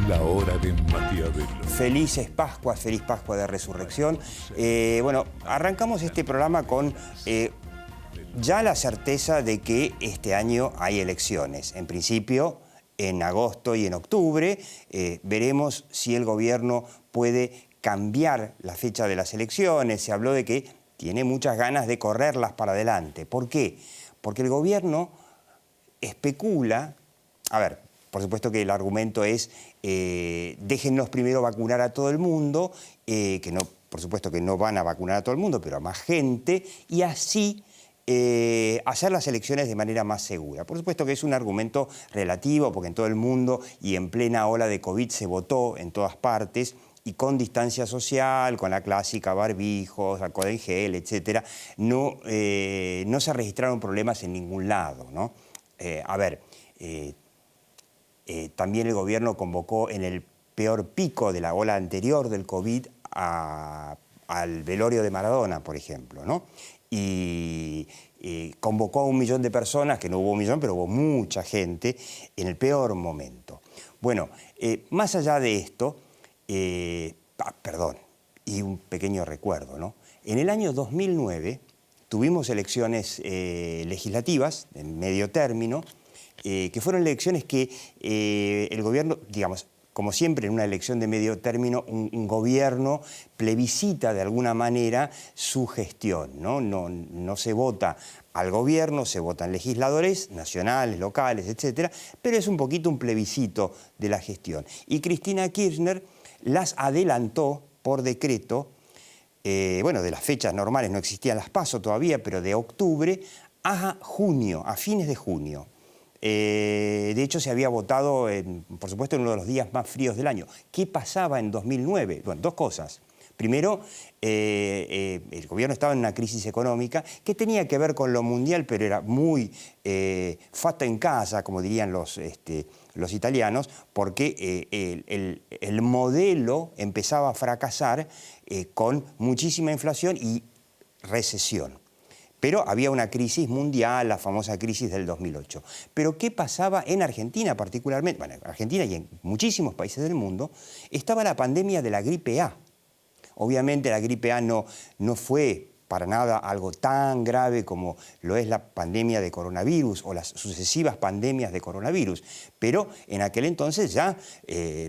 La hora de Maquiavelo. Feliz Pascua de Resurrección. Bueno, arrancamos este programa con ya la certeza de que este año hay elecciones. En principio, en agosto y en octubre, veremos si el gobierno puede cambiar la fecha de las elecciones. Se habló de que tiene muchas ganas de correrlas para adelante. ¿Por qué? Porque el gobierno especula. A ver, por supuesto que el argumento es déjennos primero vacunar a todo el mundo, que no, por supuesto que no van a vacunar a todo el mundo, pero a más gente, y así hacer las elecciones de manera más segura. Por supuesto que es un argumento relativo, porque en todo el mundo y en plena ola de COVID se votó en todas partes, y con distancia social, con la clásica barbijos, alcohol en gel, etc., no se registraron problemas en ningún lado, ¿no? También el gobierno convocó en el peor pico de la ola anterior del COVID al velorio de Maradona, por ejemplo, ¿no? Y convocó a 1 millón de personas, que no hubo 1 millón, pero hubo mucha gente, en el peor momento. Bueno, más allá de esto, y un pequeño recuerdo, ¿no? En el año 2009 tuvimos elecciones legislativas, en medio término, que fueron elecciones que el gobierno, digamos, como siempre en una elección de medio término, un gobierno plebiscita de alguna manera su gestión, ¿no? No se vota al gobierno, se votan legisladores nacionales, locales, etcétera, pero es un poquito un plebiscito de la gestión. Y Cristina Kirchner las adelantó por decreto, bueno, de las fechas normales, no existían las PASO todavía, pero de octubre a junio, a fines de junio. De hecho, se había votado, por supuesto, en uno de los días más fríos del año. ¿Qué pasaba en 2009? Bueno, dos cosas. Primero, el gobierno estaba en una crisis económica que tenía que ver con lo mundial, pero era muy fatta in casa, como dirían los italianos, porque el modelo empezaba a fracasar con muchísima inflación y recesión. Pero había una crisis mundial, la famosa crisis del 2008. Pero ¿qué pasaba en Argentina particularmente? Bueno, en Argentina y en muchísimos países del mundo, estaba la pandemia de la gripe A. Obviamente la gripe A no fue para nada algo tan grave como lo es la pandemia de coronavirus o las sucesivas pandemias de coronavirus. Pero en aquel entonces ya,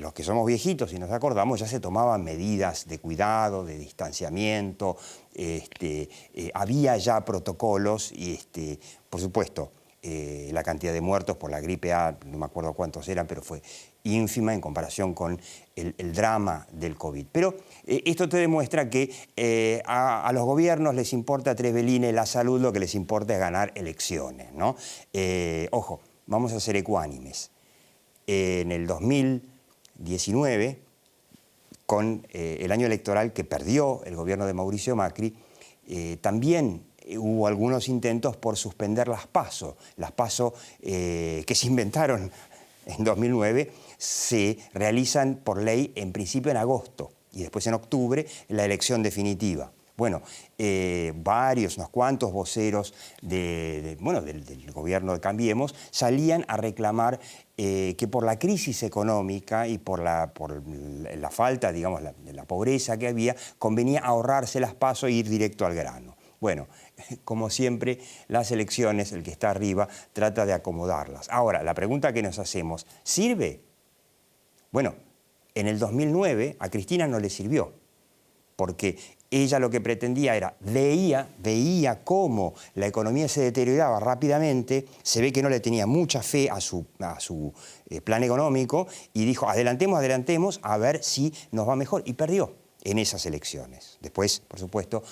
los que somos viejitos y nos acordamos, ya se tomaban medidas de cuidado, de distanciamiento, había ya protocolos y, por supuesto, la cantidad de muertos por la gripe A, no me acuerdo cuántos eran, pero fue ínfima en comparación con el drama del COVID. Pero esto te demuestra que a los gobiernos les importa tres velines la salud, lo que les importa es ganar elecciones, ¿no? Ojo, vamos a ser ecuánimes. En el 2019, con el año electoral que perdió el gobierno de Mauricio Macri, también hubo algunos intentos por suspender las PASO. Las PASO que se inventaron en 2009 se realizan por ley en principio en agosto y después en octubre la elección definitiva. Bueno, unos cuantos voceros del gobierno de Cambiemos salían a reclamar que por la crisis económica y por la falta, digamos, de la pobreza que había, convenía ahorrarse las PASO e ir directo al grano. Bueno, como siempre, las elecciones, el que está arriba, trata de acomodarlas. Ahora, la pregunta que nos hacemos, ¿sirve? Bueno, en el 2009 a Cristina no le sirvió, porque ella lo que pretendía era, veía cómo la economía se deterioraba rápidamente, se ve que no le tenía mucha fe a su plan económico, y dijo, adelantemos, a ver si nos va mejor, y perdió en esas elecciones. Después, por supuesto,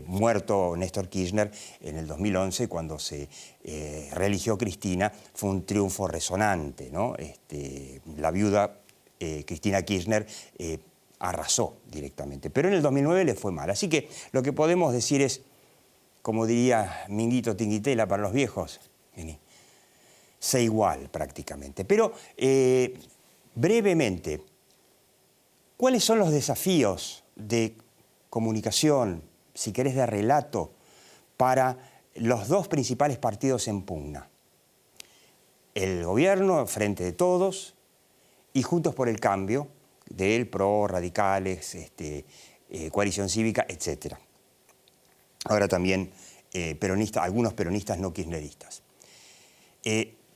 muerto Néstor Kirchner en el 2011, cuando se reeligió Cristina, fue un triunfo resonante, ¿no? La viuda Cristina Kirchner arrasó directamente, pero en el 2009 le fue mal. Así que lo que podemos decir es, como diría Minguito Tinguitela para los viejos, sé igual prácticamente. Pero brevemente, ¿cuáles son los desafíos de comunicación, si querés de relato, para los dos principales partidos en pugna? El gobierno, Frente de Todos, y Juntos por el Cambio, del PRO, radicales, coalición cívica, etc. Ahora también algunos peronistas no kirchneristas.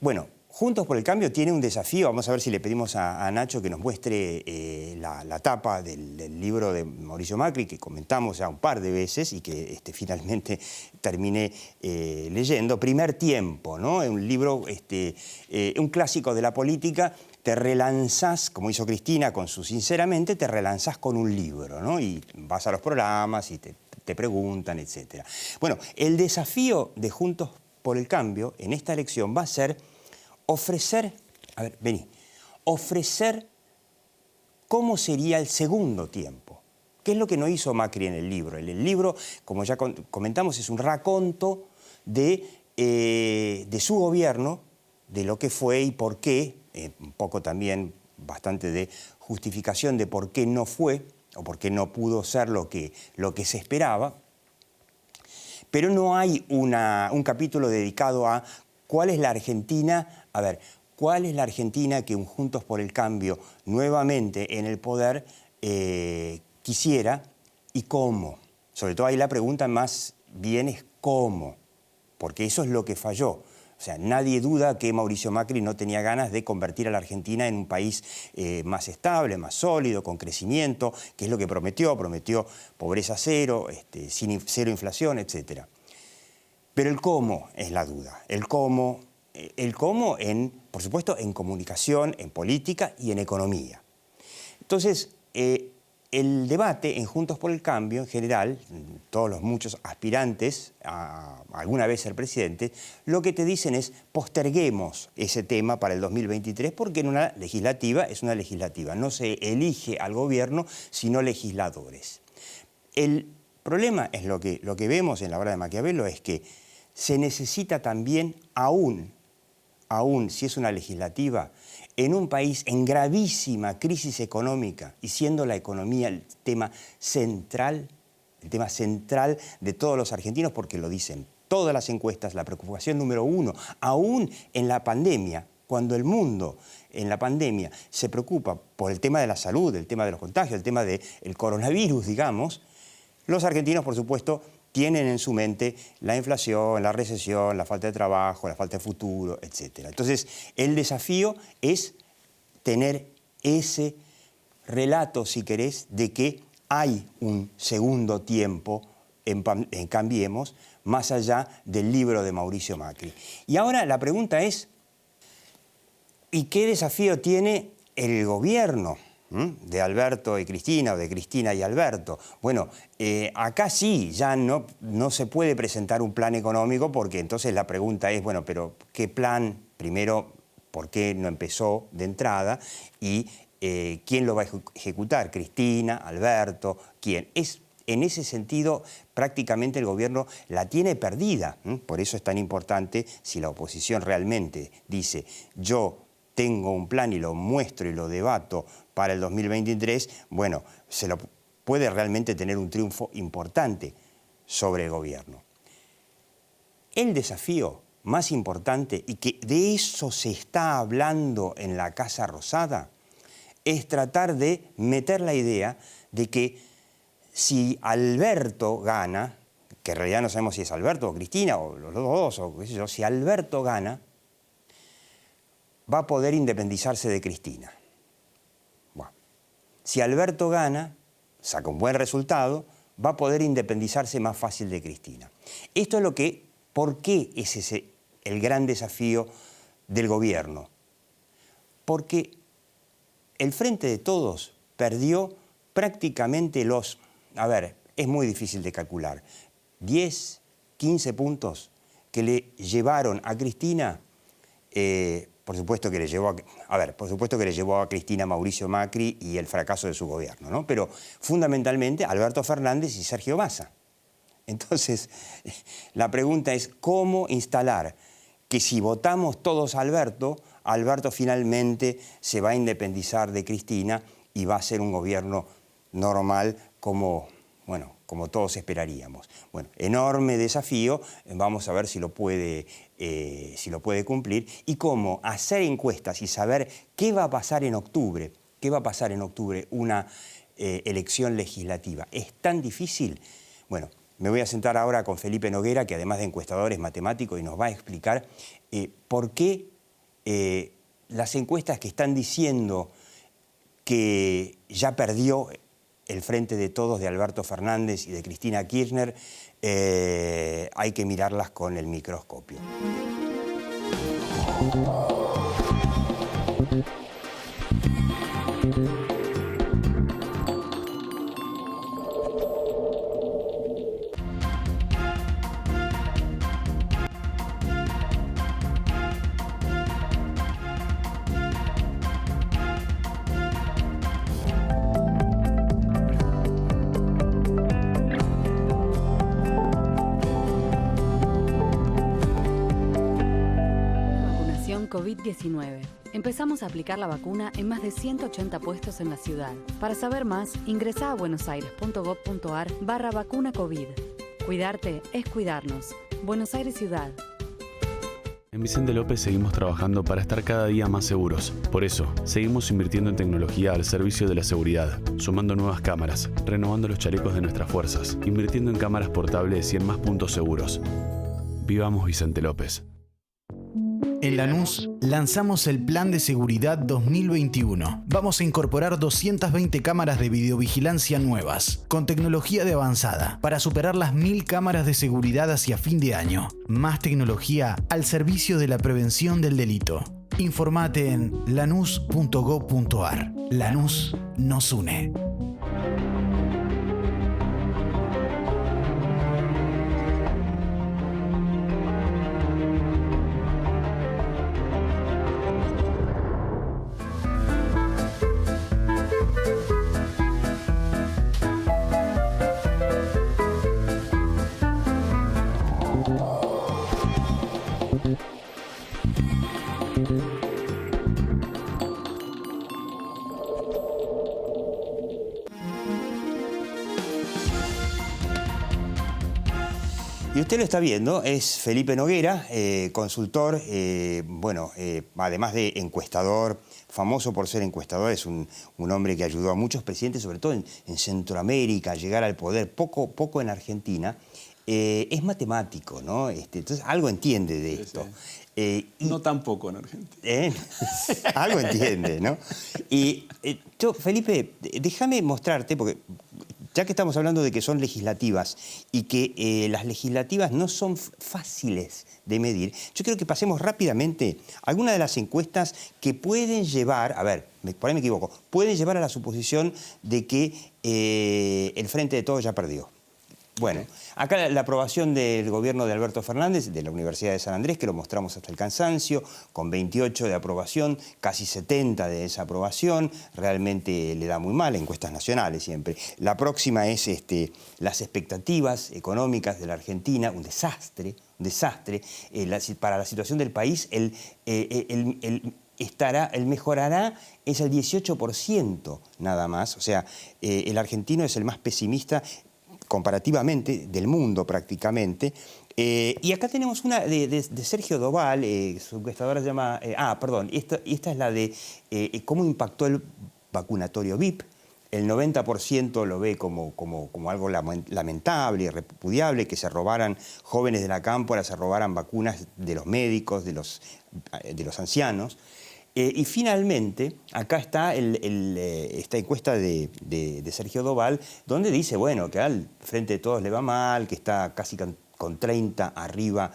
Bueno, Juntos por el Cambio tiene un desafío. Vamos a ver si le pedimos a Nacho que nos muestre la tapa del libro de Mauricio Macri, que comentamos ya un par de veces y que finalmente terminé leyendo. Primer Tiempo, ¿no? Un libro, un clásico de la política. Te relanzás, como hizo Cristina con su Sinceramente, te relanzás con un libro, ¿no? Y vas a los programas y te preguntan, etc. Bueno, el desafío de Juntos por el Cambio en esta elección va a ser ofrecer cómo sería el segundo tiempo. ¿Qué es lo que no hizo Macri en el libro? El libro, como ya comentamos, es un raconto de su gobierno, de lo que fue y por qué, un poco también bastante de justificación de por qué no fue o por qué no pudo ser lo que se esperaba. Pero no hay un capítulo dedicado a cuál es la Argentina. A ver, ¿cuál es la Argentina que un Juntos por el Cambio nuevamente en el poder quisiera y cómo? Sobre todo ahí la pregunta más bien es cómo, porque eso es lo que falló. O sea, nadie duda que Mauricio Macri no tenía ganas de convertir a la Argentina en un país más estable, más sólido, con crecimiento, que es lo que prometió. Prometió pobreza cero, cero inflación, etc. Pero el cómo es la duda. El cómo por supuesto, en comunicación, en política y en economía. Entonces, el debate en Juntos por el Cambio, en general, todos los muchos aspirantes a alguna vez ser presidente, lo que te dicen es posterguemos ese tema para el 2023 porque en una legislativa es una legislativa. No se elige al gobierno, sino legisladores. El problema es lo que vemos en la obra de Maquiavelo es que se necesita también aún si es una legislativa, en un país en gravísima crisis económica y siendo la economía el tema central de todos los argentinos, porque lo dicen todas las encuestas, la preocupación número uno, aún en la pandemia, cuando el mundo en la pandemia se preocupa por el tema de la salud, el tema de los contagios, el tema del coronavirus, digamos, los argentinos, por supuesto, tienen en su mente la inflación, la recesión, la falta de trabajo, la falta de futuro, etc. Entonces, el desafío es tener ese relato, si querés, de que hay un segundo tiempo en Cambiemos, más allá del libro de Mauricio Macri. Y ahora la pregunta es, ¿y qué desafío tiene el gobierno de Alberto y Cristina o de Cristina y Alberto? Bueno, acá sí, ya no se puede presentar un plan económico porque entonces la pregunta es, bueno, pero ¿qué plan? Primero, ¿por qué no empezó de entrada? Y ¿quién lo va a ejecutar? ¿Cristina? ¿Alberto? ¿Quién? En ese sentido, prácticamente el gobierno la tiene perdida. Por eso es tan importante si la oposición realmente dice, yo tengo un plan y lo muestro y lo debato para el 2023, bueno, puede realmente tener un triunfo importante sobre el gobierno. El desafío más importante, y que de eso se está hablando en la Casa Rosada, es tratar de meter la idea de que si Alberto gana, que en realidad no sabemos si es Alberto o Cristina, o los dos, o qué sé yo, si Alberto gana, va a poder independizarse de Cristina. Bueno, si Alberto gana, saca un buen resultado, va a poder independizarse más fácil de Cristina. Esto es ¿por qué es ese el gran desafío del gobierno? Porque el Frente de Todos perdió prácticamente es muy difícil de calcular, 10, 15 puntos que le llevaron a Cristina. Por supuesto que le llevó a Cristina Mauricio Macri y el fracaso de su gobierno, ¿no? Pero fundamentalmente Alberto Fernández y Sergio Massa. Entonces, la pregunta es cómo instalar que si votamos todos a Alberto finalmente se va a independizar de Cristina y va a ser un gobierno normal como como todos esperaríamos. Bueno, enorme desafío, vamos a ver si lo puede cumplir y cómo hacer encuestas y saber qué va a pasar en octubre, una elección legislativa. ¿Es tan difícil? Bueno, me voy a sentar ahora con Felipe Noguera, que además de encuestador es matemático y nos va a explicar por qué las encuestas que están diciendo que ya perdió el Frente de Todos de Alberto Fernández y de Cristina Kirchner, hay que mirarlas con el microscopio. COVID-19. Empezamos a aplicar la vacuna en más de 180 puestos en la ciudad. Para saber más, ingresá a buenosaires.gov.ar/vacuna COVID. Cuidarte es cuidarnos. Buenos Aires Ciudad. En Vicente López seguimos trabajando para estar cada día más seguros. Por eso, seguimos invirtiendo en tecnología al servicio de la seguridad, sumando nuevas cámaras, renovando los chalecos de nuestras fuerzas, invirtiendo en cámaras portables y en más puntos seguros. Vivamos Vicente López. En Lanús lanzamos el Plan de Seguridad 2021. Vamos a incorporar 220 cámaras de videovigilancia nuevas, con tecnología de avanzada, para superar las 1000 cámaras de seguridad hacia fin de año. Más tecnología al servicio de la prevención del delito. Informate en lanús.gov.ar. Lanús nos une. Y usted lo está viendo, es Felipe Noguera, consultor, además de encuestador, famoso por ser encuestador, es un hombre que ayudó a muchos presidentes, sobre todo en Centroamérica, a llegar al poder, poco en Argentina. Es matemático, ¿no? Entonces algo entiende de esto. No tampoco en Argentina. Algo entiende, ¿no? Y Felipe, déjame mostrarte, porque ya que estamos hablando de que son legislativas y que las legislativas no son fáciles de medir, yo creo que pasemos rápidamente algunas de las encuestas que pueden llevar, por ahí me equivoco, pueden llevar a la suposición de que el Frente de Todos ya perdió. Bueno, acá la aprobación del gobierno de Alberto Fernández, de la Universidad de San Andrés, que lo mostramos hasta el cansancio, con 28 de aprobación, casi 70 de desaprobación, realmente le da muy mal, encuestas nacionales siempre. La próxima es las expectativas económicas de la Argentina, un desastre. Para la situación del país, el mejorará es el 18% nada más, o sea, el argentino es el más pesimista comparativamente del mundo prácticamente. Y acá tenemos una de Sergio Doval, su encuestadora se llama... esta es la de cómo impactó el vacunatorio VIP. El 90% lo ve como algo lamentable y repudiable, que se robaran jóvenes de la cámpora, se robaran vacunas de los médicos, de los ancianos. Y finalmente, acá está esta encuesta de Sergio Doval, donde dice, bueno, que al Frente de Todos le va mal, que está casi con 30 arriba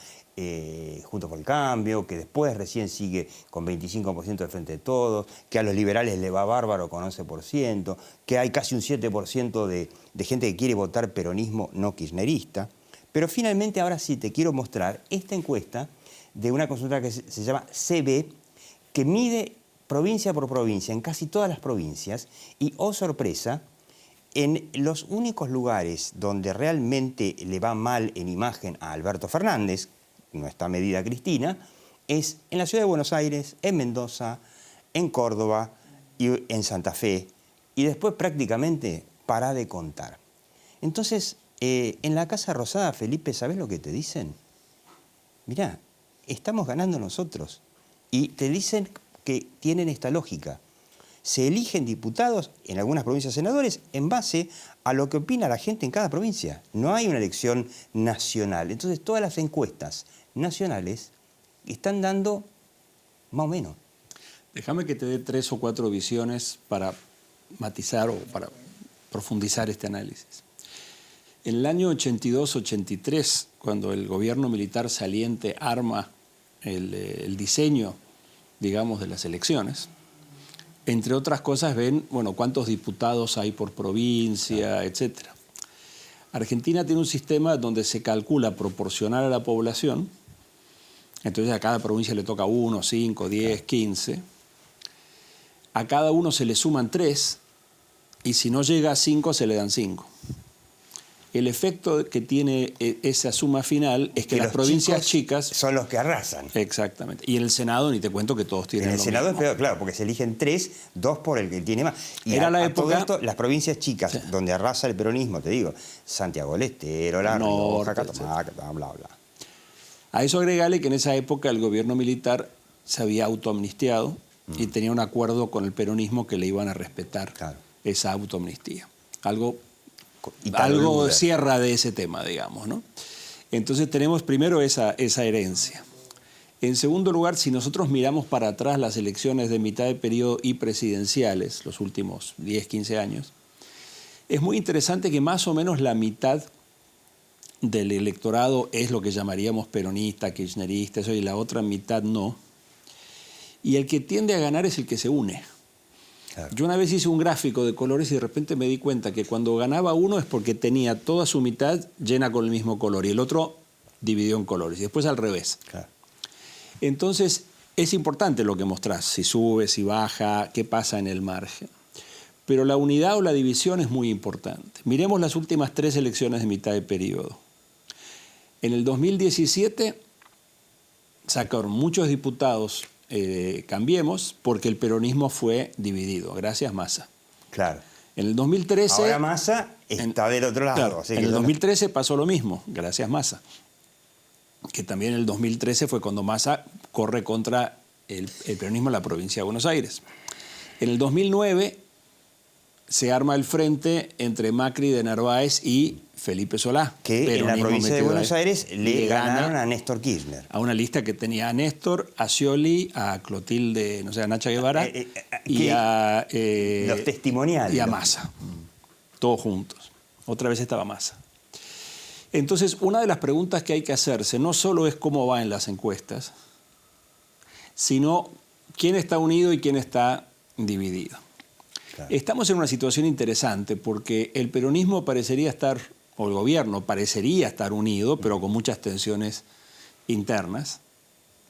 Juntos por el Cambio, que después recién sigue con 25% del Frente de Todos, que a los liberales le va bárbaro con 11%, que hay casi un 7% de gente que quiere votar peronismo no kirchnerista. Pero finalmente, ahora sí te quiero mostrar esta encuesta de una consulta que se llama CB, que mide provincia por provincia, en casi todas las provincias, y, oh sorpresa, en los únicos lugares donde realmente le va mal en imagen a Alberto Fernández, no está medida Cristina, es en la ciudad de Buenos Aires, en Mendoza, en Córdoba y en Santa Fe, y después prácticamente para de contar. Entonces, En la Casa Rosada, Felipe, ¿sabés lo que te dicen? Mirá, estamos ganando nosotros. Y te dicen que tienen esta lógica. Se eligen diputados, en algunas provincias senadores, en base a lo que opina la gente en cada provincia. No hay una elección nacional. Entonces, todas las encuestas nacionales están dando más o menos. Déjame que te dé 3 o 4 visiones para matizar o para profundizar este análisis. En el año 82-83, cuando el gobierno militar saliente arma el diseño, digamos, de las elecciones, entre otras cosas ven, bueno, cuántos diputados hay por provincia, etc. Argentina tiene un sistema donde se calcula proporcional a la población, entonces a cada provincia le toca 1, 5, 10, 15. A cada uno se le suman 3 y si no llega a 5 se le dan 5. El efecto que tiene esa suma final es que las provincias chicas son los que arrasan. Exactamente. Y en el Senado ni te cuento que todos tienen en el Senado es peor, claro, porque se eligen 3, 2 por el que tiene más. Y era la época... todo esto, las provincias chicas, sí, donde arrasa el peronismo, te digo, Santiago del Estero, La Rioja, Catamarca, bla, bla, bla. A eso agregale que en esa época el gobierno militar se había autoamnistiado y tenía un acuerdo con el peronismo que le iban a respetar esa autoamnistía. Algo cierra de ese tema, digamos, ¿no? Entonces tenemos primero esa herencia. En segundo lugar, si nosotros miramos para atrás las elecciones de mitad de periodo y presidenciales, los últimos 10, 15 años, es muy interesante que más o menos la mitad del electorado es lo que llamaríamos peronista, kirchnerista, eso, y la otra mitad no. Y el que tiende a ganar es el que se une. Claro. Yo una vez hice un gráfico de colores y de repente me di cuenta que cuando ganaba uno es porque tenía toda su mitad llena con el mismo color y el otro dividió en colores y después al revés. Claro. Entonces es importante lo que mostrás, si sube, si baja, qué pasa en el margen. Pero la unidad o la división es muy importante. Miremos las últimas 3 elecciones de mitad de periodo. En el 2017 sacaron muchos diputados Cambiemos, porque el peronismo fue dividido, gracias Massa. Claro. En el 2013... Ahora Massa está del otro lado. Claro, en el 2013 pasó lo mismo, gracias Massa. Que también en el 2013 fue cuando Massa corre contra el peronismo en la provincia de Buenos Aires. En el 2009 se arma el frente entre Macri de Narváez y Felipe Solá. Que en la provincia de Buenos Aires le ganaron a Néstor Kirchner. A una lista que tenía a Néstor, a Scioli, a Clotilde, no sé, a Nacha Guevara y a... los testimoniales. Y a Massa. Todos juntos. Otra vez estaba Massa. Entonces, una de las preguntas que hay que hacerse no solo es cómo va en las encuestas, sino quién está unido y quién está dividido. Claro. Estamos en una situación interesante porque el peronismo parecería estar, o el gobierno parecería estar unido, pero con muchas tensiones internas,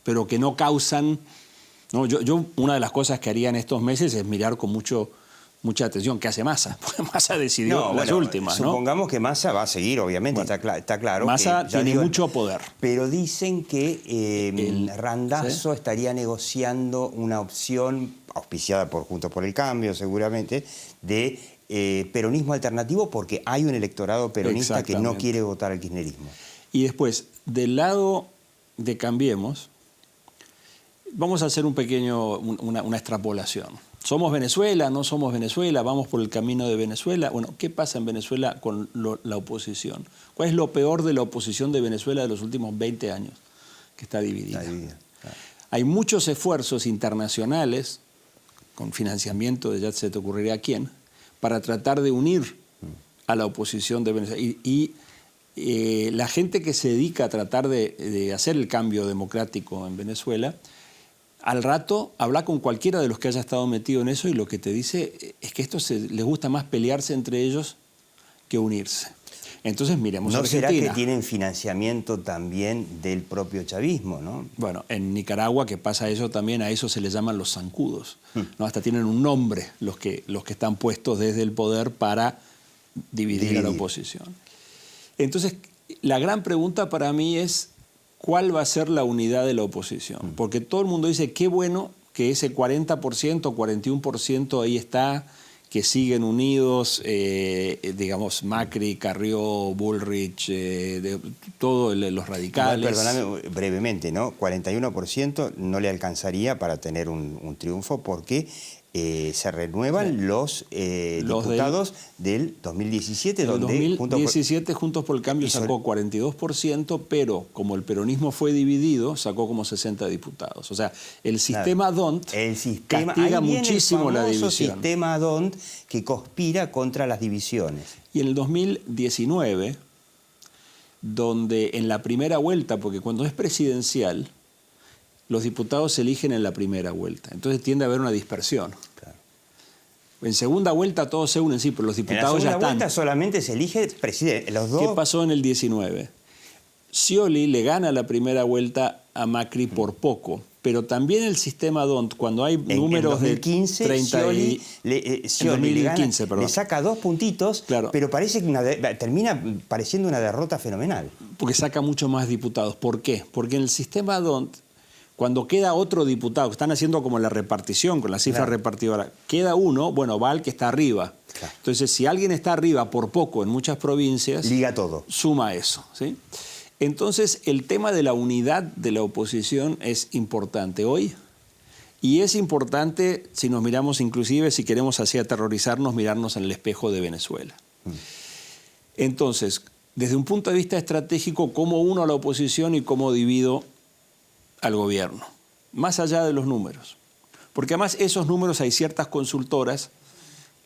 pero que no causan... ¿no? Yo una de las cosas que haría en estos meses es mirar con mucha atención qué hace Massa, porque Massa decidió las últimas, ¿no? Supongamos que Massa va a seguir, obviamente, bueno, está claro. Massa tiene mucho poder. Pero dicen que Randazzo estaría negociando una opción, auspiciada por Juntos por el Cambio, seguramente, de peronismo alternativo, porque hay un electorado peronista que no quiere votar al kirchnerismo. Y después, del lado de Cambiemos, vamos a hacer una extrapolación. ¿Somos Venezuela? ¿No somos Venezuela? ¿Vamos por el camino de Venezuela? Bueno, ¿qué pasa en Venezuela con la oposición? ¿Cuál es lo peor de la oposición de Venezuela de los últimos 20 años? Que está dividida. Claro. Hay muchos esfuerzos internacionales, con financiamiento de ya se te ocurriría quién, para tratar de unir a la oposición de Venezuela. Y la gente que se dedica a tratar de hacer el cambio democrático en Venezuela, al rato habla con cualquiera de los que haya estado metido en eso y lo que te dice es que esto les gusta más pelearse entre ellos que unirse. Entonces miremos a Argentina. ¿No será que tienen financiamiento también del propio chavismo, no? Bueno, en Nicaragua que pasa eso también, a eso se les llaman los zancudos, ¿no? Hasta tienen un nombre los que están puestos desde el poder para dividir a la oposición. Entonces, la gran pregunta para mí es ¿cuál va a ser la unidad de la oposición? Porque todo el mundo dice, qué bueno que ese 40%, 41% ahí está, que siguen unidos, digamos, Macri, Carrió, Bullrich, todos los radicales. Perdóname brevemente, ¿no? 41% no le alcanzaría para tener un triunfo porque se renuevan los diputados del 2017. En el donde 2017 Juntos por el Cambio sacó 42%, pero como el peronismo fue dividido, sacó como 60 diputados. O sea, el sistema DONT castiga muchísimo la división. El sistema DONT que conspira contra las divisiones. Y en el 2019, donde en la primera vuelta, porque cuando es presidencial, los diputados se eligen en la primera vuelta. Entonces tiende a haber una dispersión. Claro. En segunda vuelta todos se unen, sí, pero los diputados ya están. En la segunda vuelta solamente se elige presidente. Los dos... ¿Qué pasó en el 19? Scioli le gana la primera vuelta a Macri por poco, pero también el sistema DONT, cuando hay números de 30 Scioli le saca 2 puntitos, claro, pero parece que termina pareciendo una derrota fenomenal. Porque saca mucho más diputados. ¿Por qué? Porque en el sistema DONT, cuando queda otro diputado, están haciendo como la repartición, con la cifra repartidora, queda uno, bueno, va al que está arriba. Claro. Entonces, si alguien está arriba por poco en muchas provincias, liga todo. Suma eso, ¿sí? Entonces, el tema de la unidad de la oposición es importante hoy. Y es importante, si nos miramos inclusive, si queremos así aterrorizarnos, mirarnos en el espejo de Venezuela. Entonces, desde un punto de vista estratégico, ¿cómo uno a la oposición y cómo divido al gobierno? Más allá de los números. Porque además esos números hay ciertas consultoras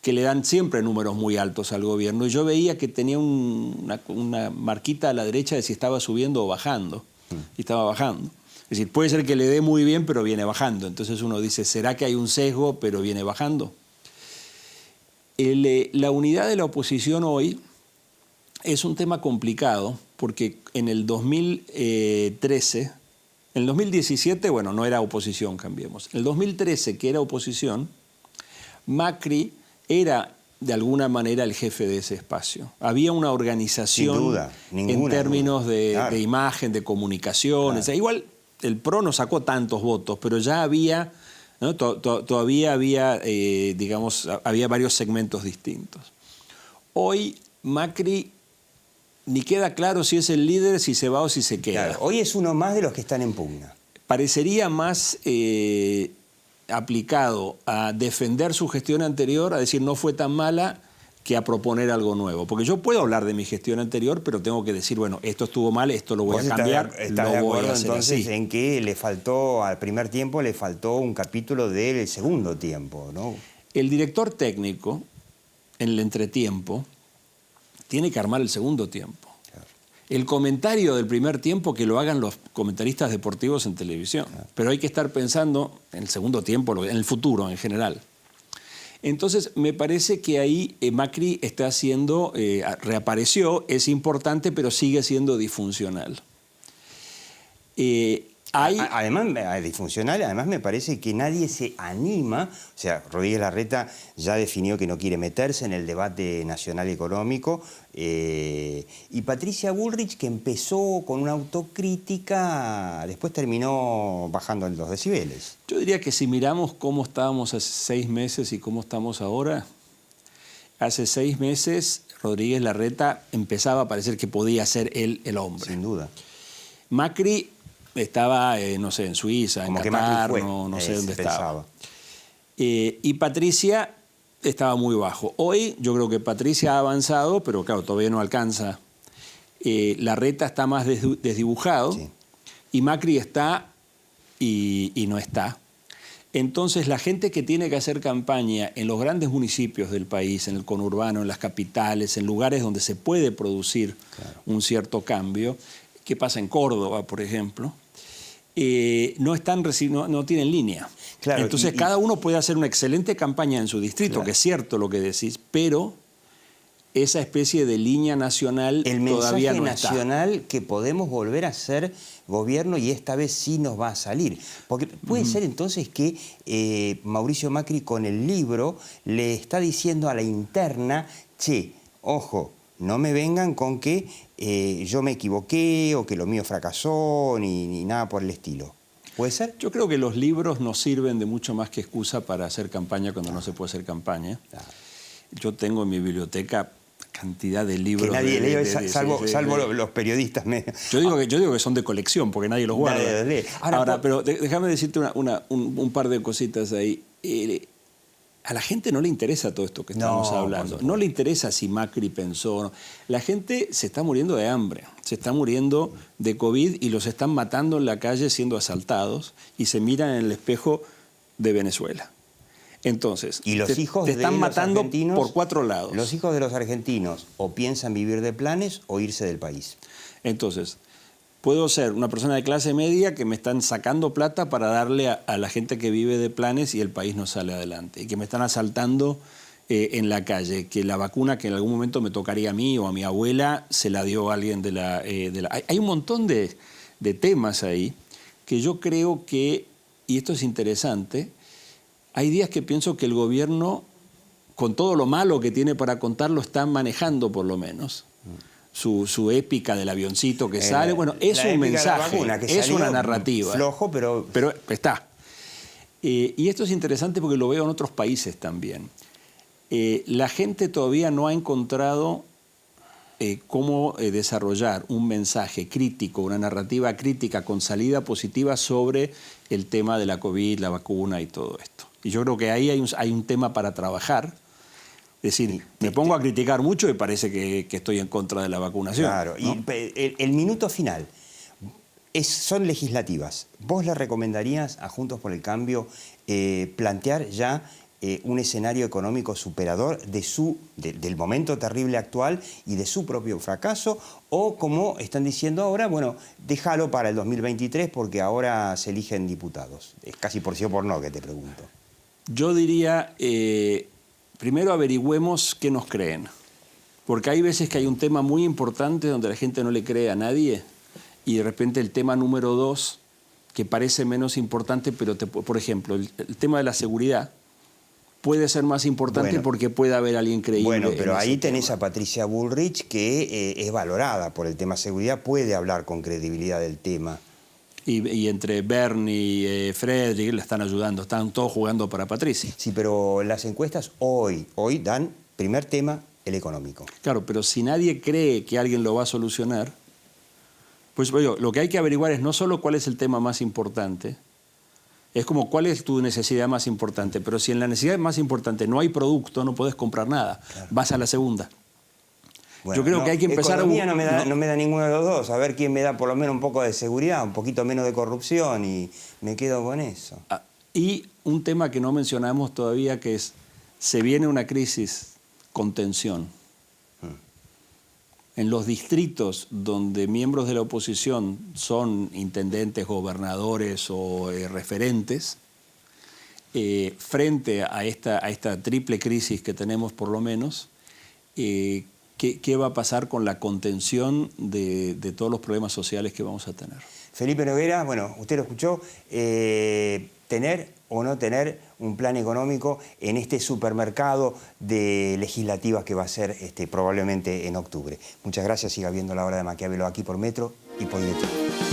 que le dan siempre números muy altos al gobierno. Y yo veía que tenía una marquita a la derecha de si estaba subiendo o bajando. Y estaba bajando. Es decir, puede ser que le dé muy bien, pero viene bajando. Entonces uno dice, ¿será que hay un sesgo, pero viene bajando? La unidad de la oposición hoy es un tema complicado, porque en el 2013, en el 2017, bueno, no era oposición, cambiemos. En el 2013, que era oposición, Macri era de alguna manera el jefe de ese espacio. Había una organización, sin duda, en términos de imagen, de comunicaciones. Claro. Igual el PRO no sacó tantos votos, pero ya había, ¿no? Todavía había, digamos, había varios segmentos distintos. Hoy Macri ni queda claro si es el líder, si se va o si se queda. Claro, hoy es uno más de los que están en pugna. Parecería más aplicado a defender su gestión anterior, a decir no fue tan mala, que a proponer algo nuevo. Porque yo puedo hablar de mi gestión anterior, pero tengo que decir, bueno, esto estuvo mal, esto lo voy a cambiar, ¿Estás de acuerdo entonces así. en que le faltó, al primer tiempo, le faltó un capítulo del segundo tiempo, ¿no? El director técnico, en el entretiempo, tiene que armar el segundo tiempo. Claro. El comentario del primer tiempo que lo hagan los comentaristas deportivos en televisión. Claro. Pero hay que estar pensando en el segundo tiempo, en el futuro en general. Entonces, me parece que ahí Macri está haciendo, reapareció, es importante, pero sigue siendo disfuncional. Además, disfuncional, además me parece que nadie se anima, o sea, Rodríguez Larreta ya definió que no quiere meterse en el debate nacional económico, y Patricia Bullrich, que empezó con una autocrítica, después terminó bajando en los decibeles. Yo diría que si miramos cómo estábamos hace 6 meses y cómo estamos ahora, hace 6 meses Rodríguez Larreta empezaba a parecer que podía ser él el hombre. Sin duda. Macri estaba, no sé, en Suiza, como en Qatar, no sé dónde estaba. Y Patricia estaba muy bajo. Hoy yo creo que Patricia ha avanzado, pero claro, todavía no alcanza. Larreta está más desdibujado, sí. Y Macri está y no está. Entonces la gente que tiene que hacer campaña en los grandes municipios del país, en el conurbano, en las capitales, en lugares donde se puede producir un cierto cambio, ¿qué pasa en Córdoba, por ejemplo? No tienen línea. Claro, entonces cada uno puede hacer una excelente campaña en su distrito, que es cierto lo que decís, pero esa especie de línea nacional todavía no está. El mensaje nacional que podemos volver a ser gobierno y esta vez sí nos va a salir. Porque puede ser entonces que Mauricio Macri con el libro le está diciendo a la interna, che, ojo, no me vengan con que yo me equivoqué o que lo mío fracasó ni nada por el estilo. ¿Puede ser? Yo creo que los libros nos sirven de mucho más que excusa para hacer campaña cuando no se puede hacer campaña. yo tengo en mi biblioteca cantidad de libros. Que nadie lee, salvo los periodistas. Yo digo que son de colección, porque nadie los guarda. Nadie los lee. Ahora, pero déjame decirte un par de cositas ahí. A la gente no le interesa todo esto que estamos hablando. No le interesa si Macri pensó o no. La gente se está muriendo de hambre, se está muriendo de COVID y los están matando en la calle siendo asaltados y se miran en el espejo de Venezuela. Entonces, y los hijos te están matando por 4 lados. Los hijos de los argentinos o piensan vivir de planes o irse del país. Entonces, puedo ser una persona de clase media que me están sacando plata para darle a la gente que vive de planes y el país no sale adelante. Y que me están asaltando en la calle. Que la vacuna que en algún momento me tocaría a mí o a mi abuela se la dio alguien de la... Hay un montón de temas ahí que yo creo que, y esto es interesante, hay días que pienso que el gobierno, con todo lo malo que tiene para contar, lo está manejando por lo menos. Su épica del avioncito que sale, bueno, es un mensaje, es una narrativa. Flojo, pero está. Y esto es interesante porque lo veo en otros países también. La gente todavía no ha encontrado cómo desarrollar un mensaje crítico, una narrativa crítica con salida positiva sobre el tema de la COVID, la vacuna y todo esto. Y yo creo que ahí hay un tema para trabajar. Es decir, me pongo a criticar mucho y parece que estoy en contra de la vacunación. Claro, ¿no? Y el minuto final son legislativas. ¿Vos le recomendarías a Juntos por el Cambio plantear ya un escenario económico superador del momento terrible actual y de su propio fracaso? O, como están diciendo ahora, bueno, déjalo para el 2023 porque ahora se eligen diputados. Es casi por sí o por no que te pregunto. Yo diría... primero averigüemos qué nos creen, porque hay veces que hay un tema muy importante donde la gente no le cree a nadie y de repente el tema número 2, que parece menos importante, pero por ejemplo, el tema de la seguridad puede ser más importante porque puede haber alguien creíble. Bueno, pero ahí tenés a Patricia Bullrich que es valorada por el tema seguridad, puede hablar con credibilidad del tema. Y entre Bernie y Frederick le están ayudando, están todos jugando para Patricia. Sí, pero las encuestas hoy dan, primer tema, el económico. Claro, pero si nadie cree que alguien lo va a solucionar, pues lo que hay que averiguar es no solo cuál es el tema más importante, es como cuál es tu necesidad más importante, pero si en la necesidad más importante no hay producto, no podés comprar nada, claro. Vas a la segunda. Bueno, yo creo que hay que empezar economía no me da ninguno de los dos. A ver quién me da por lo menos un poco de seguridad, un poquito menos de corrupción y me quedo con eso. Y un tema que no mencionamos todavía que es, se viene una crisis con tensión. En los distritos donde miembros de la oposición son intendentes, gobernadores o referentes, frente a esta triple crisis que tenemos por lo menos, ¿qué va a pasar con la contención de todos los problemas sociales que vamos a tener? Felipe Noguera, bueno, usted lo escuchó, tener o no tener un plan económico en este supermercado de legislativas que va a ser probablemente en octubre. Muchas gracias, siga viendo La Hora de Maquiavelo aquí por Metro y por YouTube.